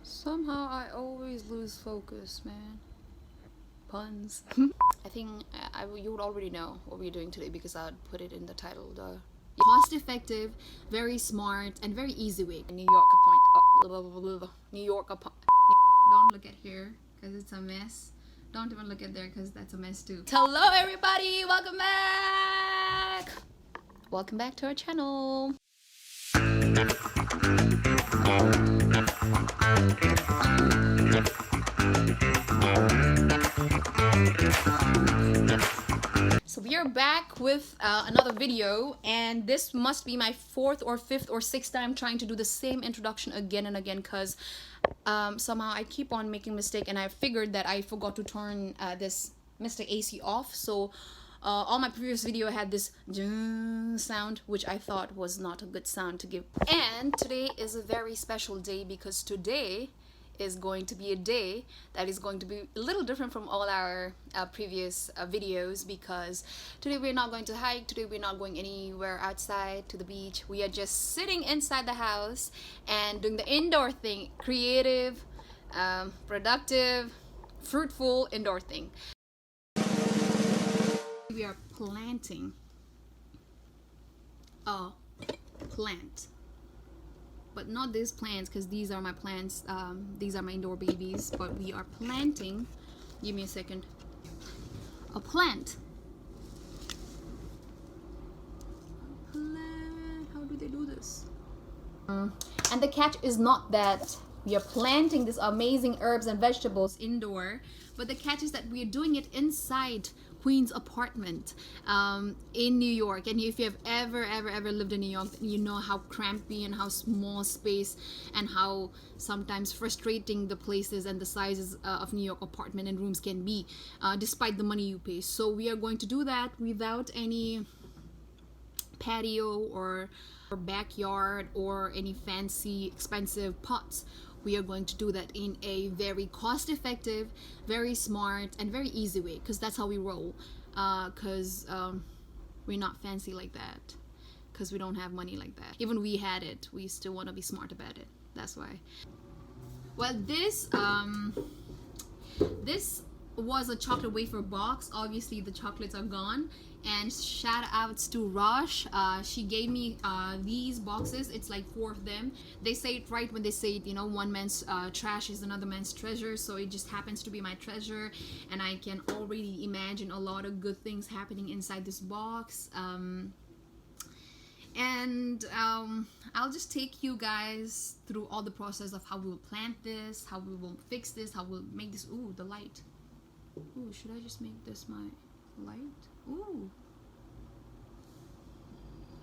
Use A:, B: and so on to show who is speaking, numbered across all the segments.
A: Somehow I always lose focus, man. Puns. I think you would already know what we're doing today because I'd put it in the title. The cost effective, very smart, and very easy way. New York New York Don't look at here because it's a mess. Don't even look at there because that's a mess too. Hello everybody, welcome back. Welcome back to our channel. So we are back with another video, and this must be my fourth or fifth or sixth time trying to do the same introduction again and again because somehow I keep on making mistake, and I figured that I forgot to turn this Mr. AC off. So all my previous video had this sound, which I thought was not a good sound to give. And today is a very special day because today is going to be a day that is going to be a little different from all our previous videos, because today we're not going to hike, today we're not going anywhere outside to the beach. We are just sitting inside the house and doing the indoor thing, creative, productive, fruitful indoor thing. We are planting a plant, but not these plants because these are my plants, these are my indoor babies, but we are planting, give me a second, a plant. How do they do this? And the catch is not that we are planting these amazing herbs and vegetables indoor, but the catch is that we are doing it inside Queen's apartment in New York. And if you have ever lived in New York, you know how crampy and how small space and how sometimes frustrating the places and the sizes of New York apartment and rooms can be, despite the money you pay. So we are going to do that without any patio or backyard or any fancy expensive pots. We are going to do that in a very cost-effective, very smart, and very easy way, because that's how we roll. Because we're not fancy like that, because we don't have money like that. Even we had it, we still want to be smart about it. That's why. Well, this was a chocolate wafer box. Obviously the chocolates are gone, and shout outs to Rosh. She gave me these boxes. It's like 4 of them. They say it right when they say it, you know, one man's trash is another man's treasure. So it just happens to be my treasure, and I can already imagine a lot of good things happening inside this box. I'll just take you guys through all the process of how we will plant this, how we will fix this, how we'll make this. Ooh, the light. Ooh, should I just make this my light? Ooh.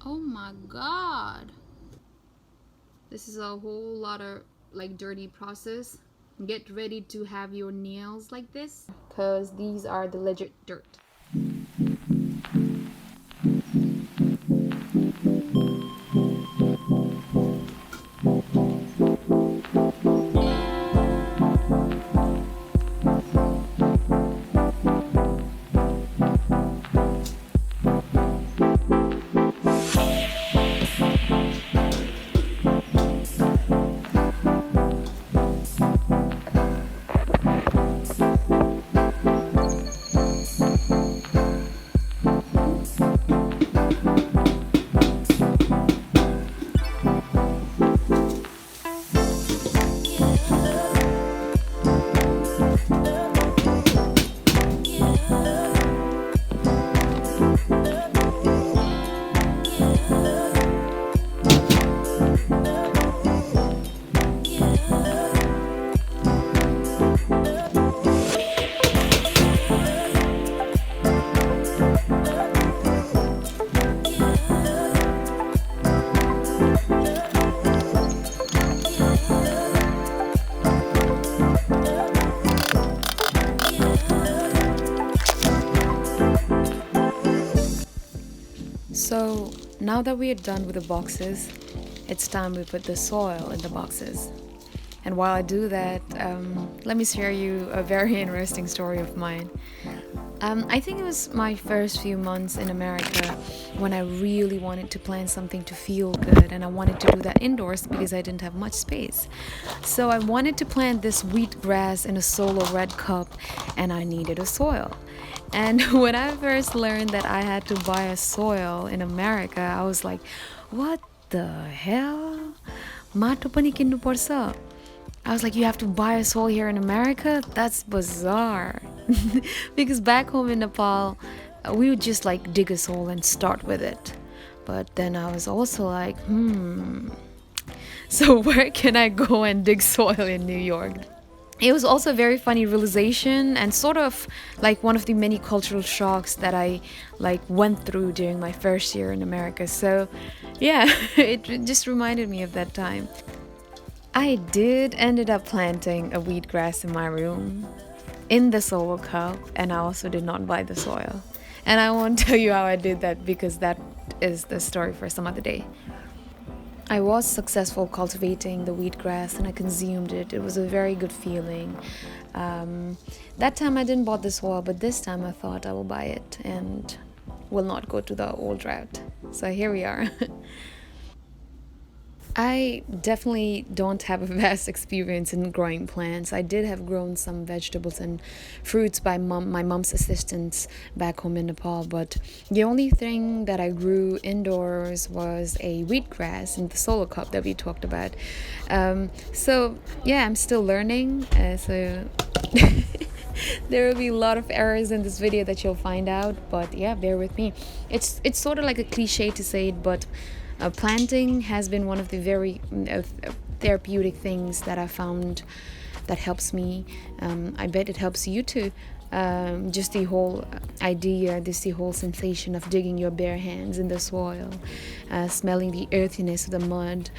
A: Oh my god. This is a whole lot of like dirty process. Get ready to have your nails like this, because these are the legit dirt. So now that we are done with the boxes, it's time we put the soil in the boxes. And while I do that, let me share you a very interesting story of mine.
B: I think it was my first few months in America when I really wanted to plant something to feel good, and I wanted to do that indoors because I didn't have much space. So I wanted to plant this wheatgrass in a solo red cup, and I needed a soil. And when I first learned that I had to buy a soil in America, I was like, what the hell? Mato पनि किन्नुपर्छ. I was like, you have to buy a soil here in America? That's bizarre. Because back home in Nepal, we would just like dig a soil and start with it. But then I was also like, so where can I go and dig soil in New York? It was also a very funny realization and sort of like one of the many cultural shocks that I like went through during my first year in America. So yeah, it just reminded me of that time. I did ended up planting a wheatgrass in my room in the solo cup, and I also did not buy the soil. And I won't tell you how I did that because that is the story for some other day. I was successful cultivating the wheatgrass and I consumed it. It was a very good feeling. That time I didn't bought the soil, but this time I thought I will buy it and will not go to the old route. So here we are. I definitely don't have a vast experience in growing plants. I did have grown some vegetables and fruits by my mom's assistants back home in Nepal, but the only thing that I grew indoors was a wheatgrass in the solo cup that we talked about. So yeah, I'm still learning. So there will be a lot of errors in this video that you'll find out, but yeah, bear with me. It's sort of like a cliche to say it, but planting has been one of the very therapeutic things that I found that helps me. I bet it helps you too. Just the whole idea, the whole sensation of digging your bare hands in the soil, smelling the earthiness of the mud,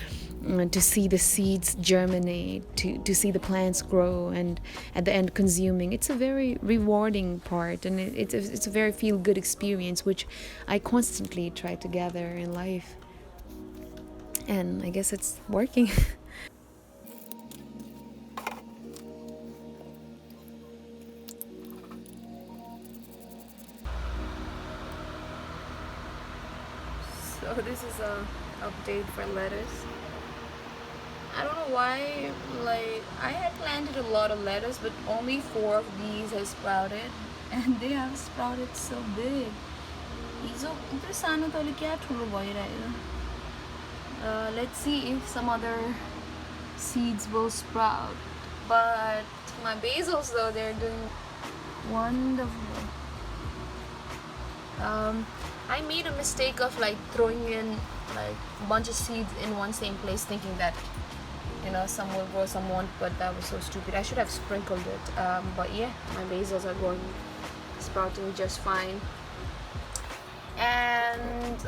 B: to see the seeds germinate, to see the plants grow, and at the end consuming. It's a very rewarding part, and it's a very feel good experience, which I constantly try to gather in life. And I guess it's working. So this is a update for lettuce. I don't know why, like, I had planted a lot of lettuce, but only 4 of these have sprouted, and they have sprouted so big. Let's see if some other seeds will sprout. But my basils, though, they're doing wonderful. I made a mistake of like throwing in like a bunch of seeds in one same place, thinking that some will grow, some won't. But that was so stupid. I should have sprinkled it. But yeah, my basils are going sprouting just fine. And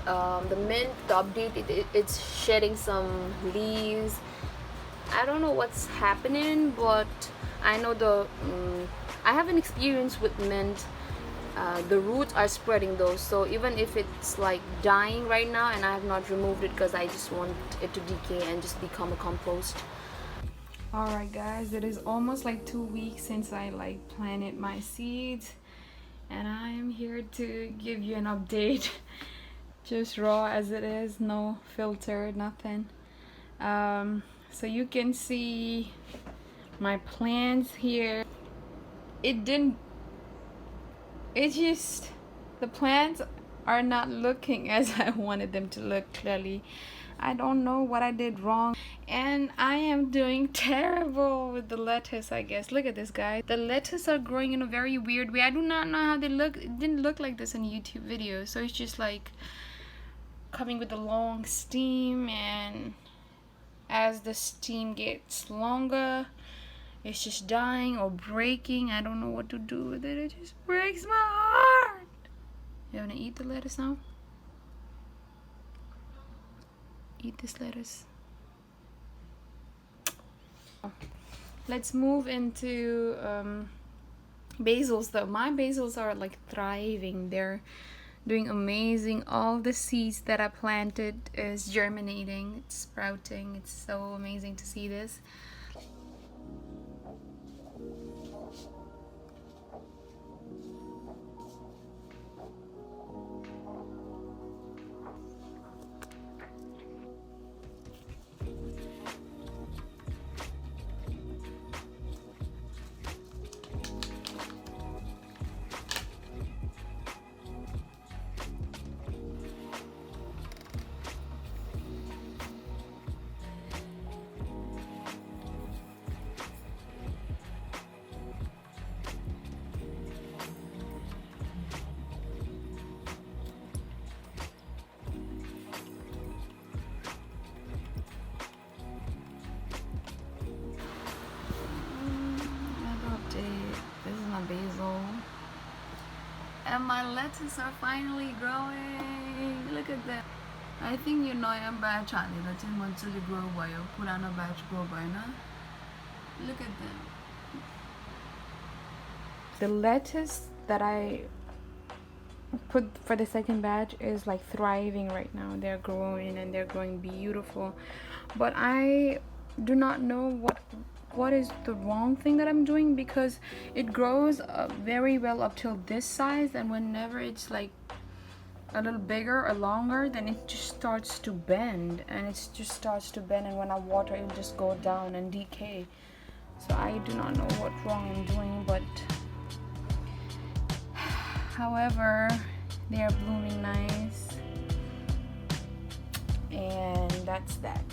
B: the mint, the update, it's shedding some leaves. I don't know what's happening, but I know I have an experience with mint. The roots are spreading though, so even if it's like dying right now and I have not removed it because I just want it to decay and just become a compost. Alright guys, it is almost like 2 weeks since I like planted my seeds, and I am here to give you an update. Just raw as it is, no filter, nothing. So you can see my plants here. The plants are not looking as I wanted them to look, clearly. I don't know what I did wrong, and I am doing terrible with the lettuce, I guess. Look at this, guys. The lettuce are growing in a very weird way. I do not know how they look. It didn't look like this in YouTube video, so it's just like coming with a long steam, and as the steam gets longer, it's just dying or breaking. I don't know what to do with it. It just breaks my heart. You wanna eat the lettuce now? Eat this lettuce. Let's move into basils though. My basils are like thriving. They're doing amazing. All the seeds that I planted is germinating. It's sprouting. It's so amazing to see this.
A: basil. And my lettuce are finally growing. Look at them. I think you know I'm batch that in want to grow by put on a batch grow by now. Look at them.
B: The lettuce that I put for the second batch is like thriving right now. They're growing and they're growing beautiful, but I do not know what is the wrong thing that I'm doing, because it grows very well up till this size, and whenever it's like a little bigger or longer, then it just starts to bend, and and when I water it'll just go down and decay. So I do not know what wrong I'm doing, but however, they are blooming nice, and that's that.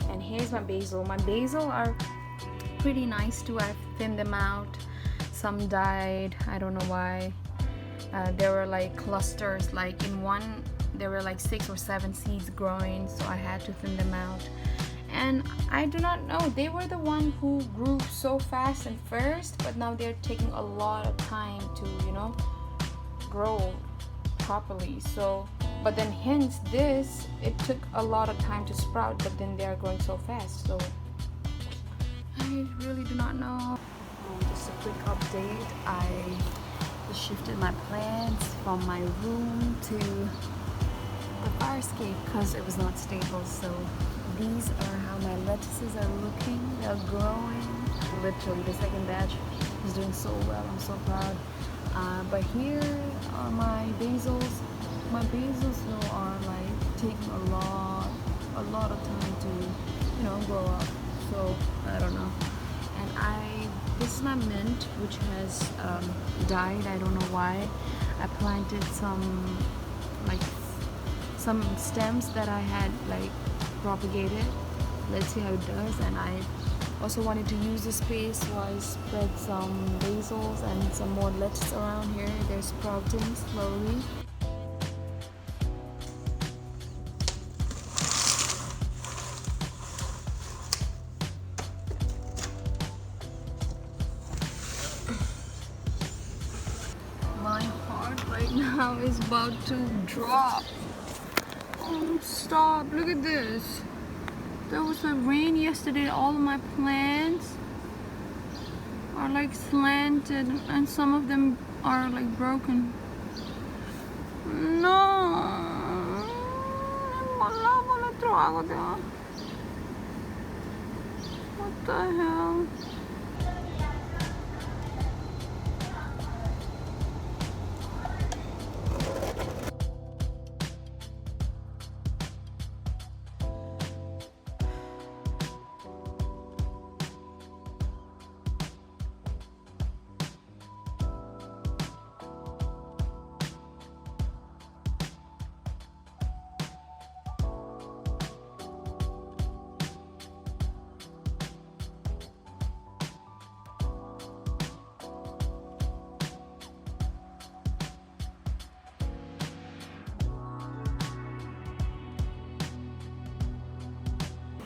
B: And here's my basil. My basil are pretty nice too. I've thinned them out. Some died, I don't know why. There were like clusters, like in one there were like 6 or 7 seeds growing, so I had to thin them out. And I do not know, they were the one who grew so fast and first, but now they're taking a lot of time to, grow properly. So, but then hence this, it took a lot of time to sprout, but then they are growing so fast. So I really do not know. Just a quick update. I shifted my plants from my room to the fire escape because it was not stable. So these are how my lettuces are looking. They're growing. Literally, the second batch is doing so well. I'm so proud. But here are my basils. My basils though are like taking a lot of time to, grow up. So I don't know. And this is my mint, which has died. I don't know why. I planted some stems that I had propagated. Let's see how it does. And I also wanted to use the space, so I spread some basils and some more lettuce around here. They're sprouting slowly. My heart right now is about to drop. Oh, stop. Look at this. There was a rain yesterday. All of my plants are like slanted, and some of them are like broken. No. What the hell?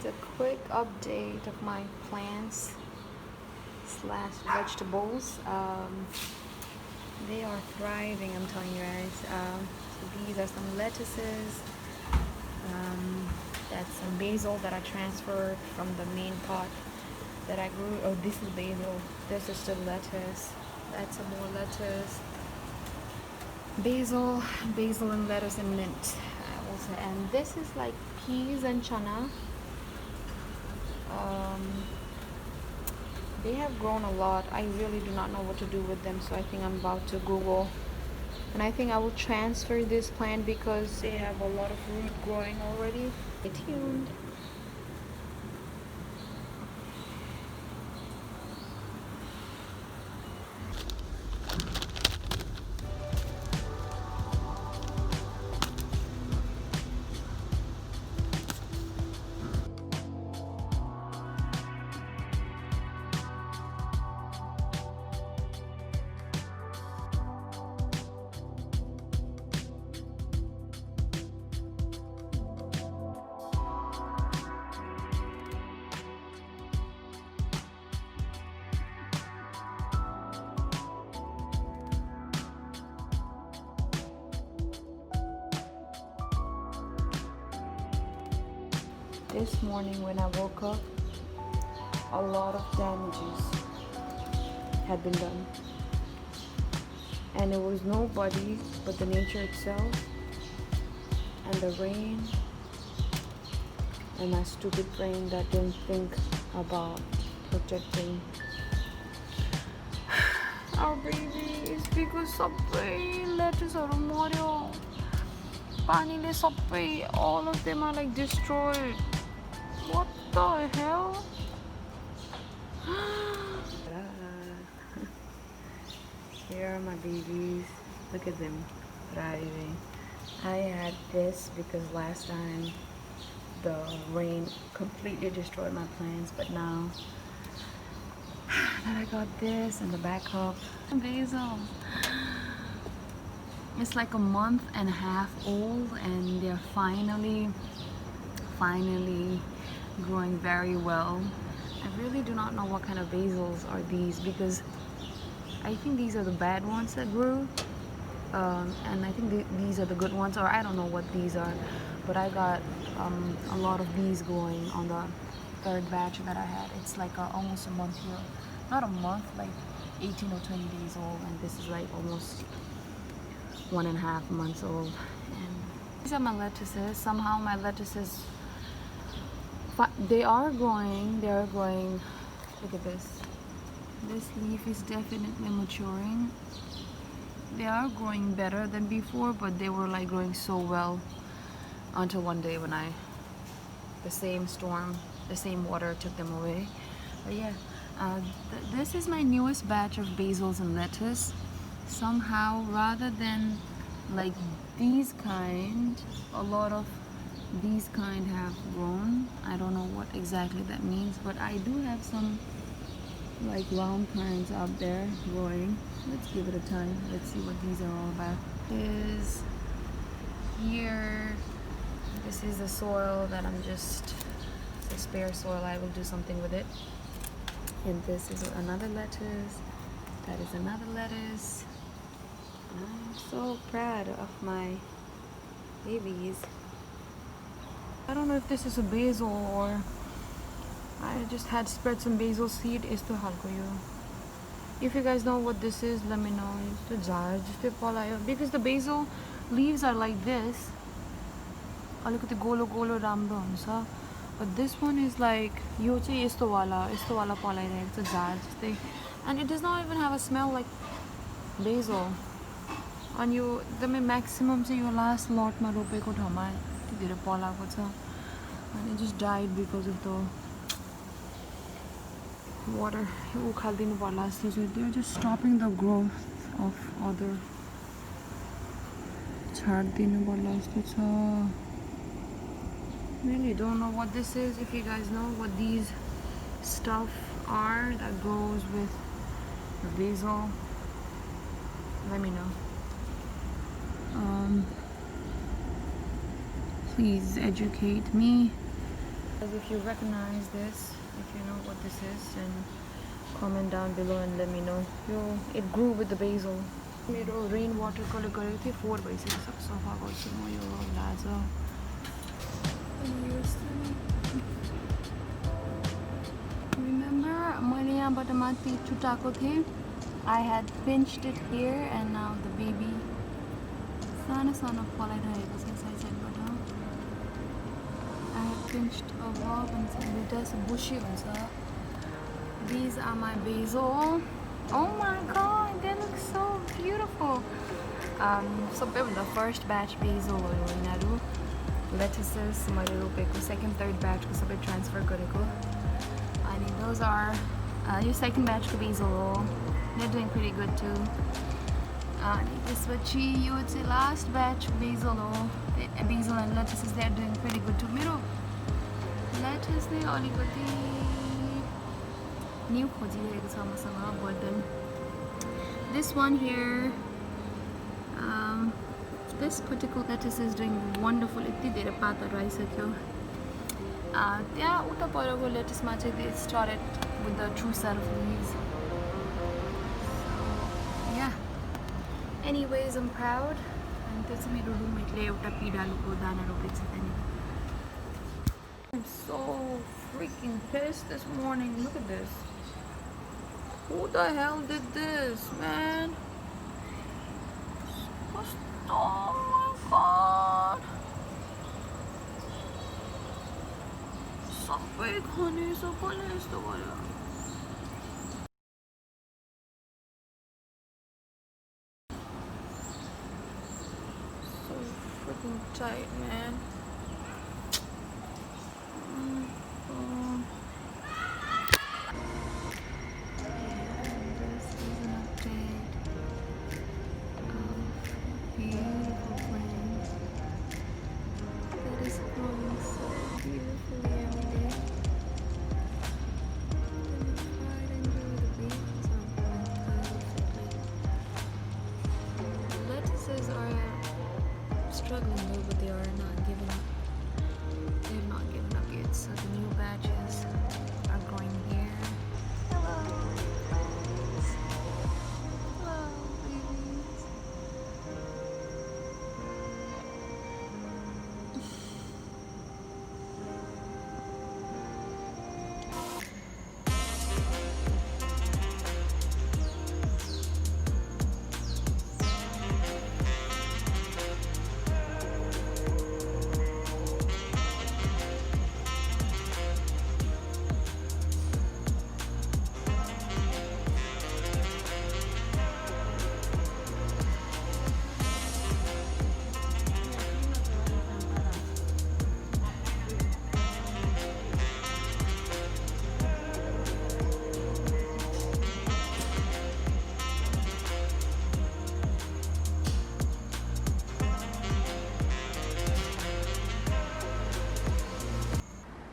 B: A quick update of my plants slash vegetables. They are thriving, I'm telling you guys. So these are some lettuces. That's some basil that I transferred from the main pot that I grew. Oh, this is basil. This is still lettuce. That's some more lettuce. Basil and lettuce and mint. Also, and this is like peas and chana. They have grown a lot. I really do not know what to do with them, so I think I'm about to Google, and I think I will transfer this plant because they have a lot of root growing already. Stay tuned. This morning when I woke up, a lot of damages had been done. And it was nobody but the nature itself and the rain and my stupid brain that didn't think about protecting our babies because sabai lettuce are moryo. Panile sabai, all of them are like destroyed. What the hell? Here are my babies. Look at them thriving. I had this because last time the rain completely destroyed my plants, but now that I got this and the backup. Basil. It's like a month and a half old and they're finally growing very well. I really do not know what kind of basils are these because I think these are the bad ones that grew, and I think these are the good ones, or I don't know what these are, but I got a lot of these going on the third batch that I had. It's like almost a month here, not a month, like 18 or 20 days old, and this is like almost 1.5 months old. And these are my lettuces. Somehow my lettuces, they are growing. Look at this. This leaf is definitely maturing. They are growing better than before, but they were like growing so well until one day when the same storm, the same water took them away. But yeah, this is my newest batch of basils and lettuce. Somehow, rather than like these kind, a lot of these kind have grown. I don't know what exactly that means, but I do have some like round kinds out there growing. Let's give it a time. Let's see what these are all about. Is here, this is the soil that it's a spare soil. I will do something with it. And this is another lettuce. That is another lettuce. I'm so proud of my babies. I don't know if this is a basil or I just had spread some basil seed. Is to halkoyo. If you guys know what this is, let me know. It's to because the basil leaves are like this. Look at the golo ramdo huncha. But this one is like yo chai isto wala palai it's a and it does not even have a smell like basil. And the maximum say your last lot ma ropeko thama धेरै पलाको छ and it just died because of the water. उखाल्दिनु पर्ला जस्तो छ. They're just stopping the growth of other. छाड्दिनु पर्ला जस्तो छ. Really don't know what this is. If you guys know what these stuff are that goes with the basil, let me know. Please educate me. If you recognize this, if you know what this is, then comment down below and let me know. It grew with the basil. मेरो rainwater color गरेको थिएँ 4 भइसक्यो. सब सफा गर्छु म यो लाज. Remember मैले यहाँबाट माथि छुटाएको थिएँ. I had pinched it here and now the baby सानो सानो फलाइरहेको छ साइडबाट. I have pinched a bulb and it does bushy huncha. These are my basil. Oh my god, they look so beautiful. So the first batch basil ho yinaru. Lettuces मैले रोपेको second third batch को सबै transfer गरेको. And those are your second batch को basil ho. They're doing pretty good too. त्यसपछि यो चाहिँ last batch basil हो. Basil and lettuces, they're doing pretty good too. मेरो lettuce नै अलिकति new खोजिरहेको छ मसँग burden. This one here, this particular lettuce is doing wonderful. यति धेरै पातहरू आइसक्यो. त्यहाँ उता परको lettuce मा चाहिँ they started with the true set of leaves. Anyways, I'm proud. And this is my roommate le euta pidaluko dana ropeको छ त्यहाँनिर. I'm so freaking pissed this morning. Look at this. Who the hell did this, man? Oh my god. Sampai khane sa pala esto wala. So freaking tight, man. This is an update of beautiful plants that is growing so beautifully every day. And I quite enjoy the beans on perfectly. Lettuces are struggling though, but they are not giving up. They have not given up yet, so the new batches are growing here. Hello, babies. Hello, babies.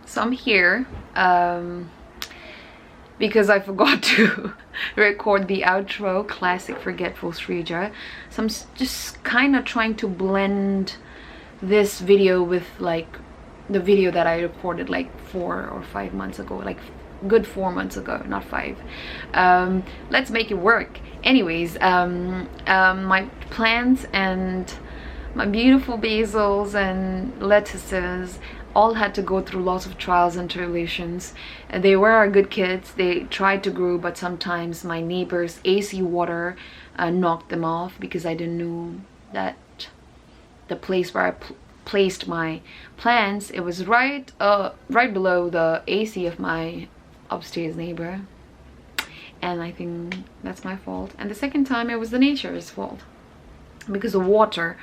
B: So I'm here because I forgot to record the outro, classic forgetful Srija. So I'm just kind of trying to blend this video with like the video that I recorded like 4 or 5 months ago, like good 4 months ago, not 5. Let's make it work. Anyways, my plants and my beautiful basils and lettuces all had to go through lots of trials and tribulations. They were our good kids. They tried to grow, but sometimes my neighbor's AC water knocked them off because I didn't know that the place where I placed my plants, it was right below the AC of my upstairs neighbor. And I think that's my fault. And the second time it was the nature's fault because the water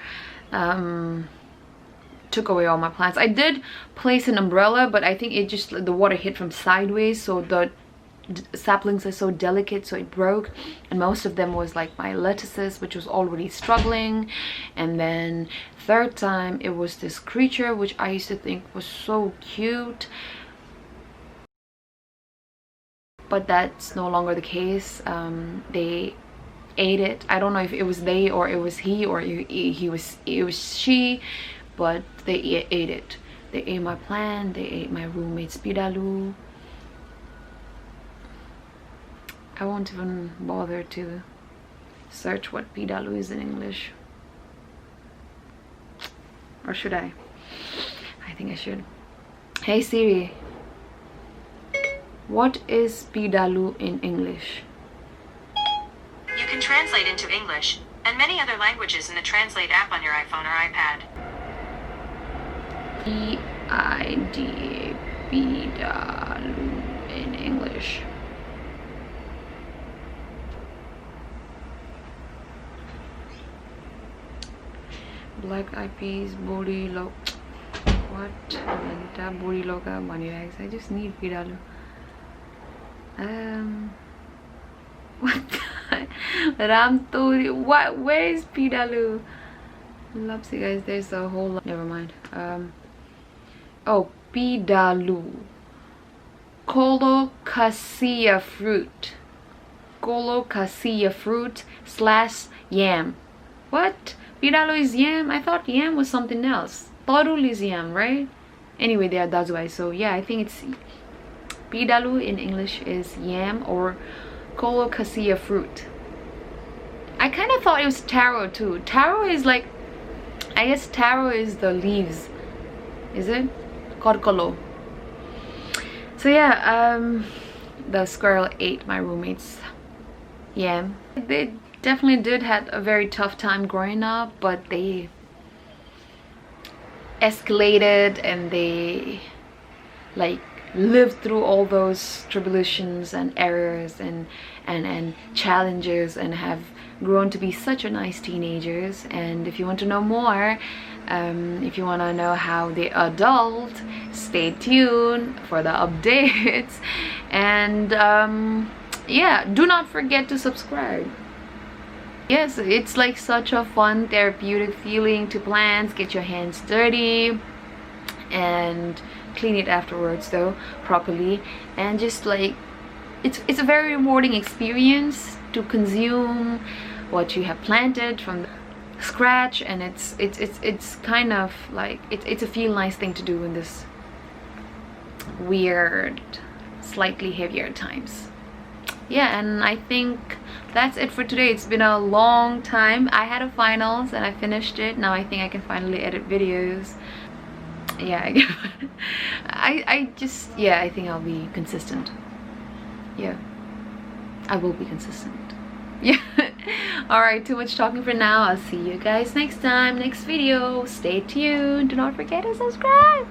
B: took away all my plants. I did place an umbrella, but I think it just, the water hit from sideways, so the saplings are so delicate, so it broke. And most of them was like my lettuces, which was already struggling. And then third time it was this creature which I used to think was so cute, but that's no longer the case. They ate it. I don't know if it was they or it was he or it was she, but they ate it. They ate my plant, they ate my roommate's pidalu. I won't even bother to search what pidalu is in English. Or should I? I think I should. Hey Siri, what is pidalu in English?
C: You can translate into English and many other languages in the Translate app on your iPhone or iPad.
B: P-I-D-A, pidalu in English. Black eyed peas, body low. What? Body loga money rags. I just need pidalu. What? Ram Tori. What? Where is pidalu? Loves you guys. There's a whole lot. Never mind. Oh, pidalu. Colocasia fruit. Colocasia fruit / yam. What? Pidalu is yam? I thought yam was something else. Torul is yam, right? Anyway, they are Dazwai. So yeah, I think it's pidalu in English is yam or colocasia fruit. I kind of thought it was taro too. Taro is like, I guess taro is the leaves. Is it? Korkolo. So yeah, the squirrel ate my roommate's yam. They definitely did had a very tough time growing up, but they escalated and they like lived through all those tribulations and errors and challenges, and have grown to be such a nice teenagers. And if you want to know more, if you want to know how they adult, stay tuned for the updates. And yeah, do not forget to subscribe. Yes, it's like such a fun therapeutic feeling to plants. Get your hands dirty and clean it afterwards though properly, and just like it's a very rewarding experience to consume what you have planted from scratch. And it's kind of like it's a feel nice thing to do in this weird, slightly heavier times. Yeah, and I think that's it for today. It's been a long time. I had a finals and I finished it. Now I think I can finally edit videos. Yeah, I just, yeah, I think I'll be consistent. Yeah, I will be consistent. Yeah. All right, too much talking for now. I'll see you guys next time, next video. Stay tuned. Do not forget to subscribe.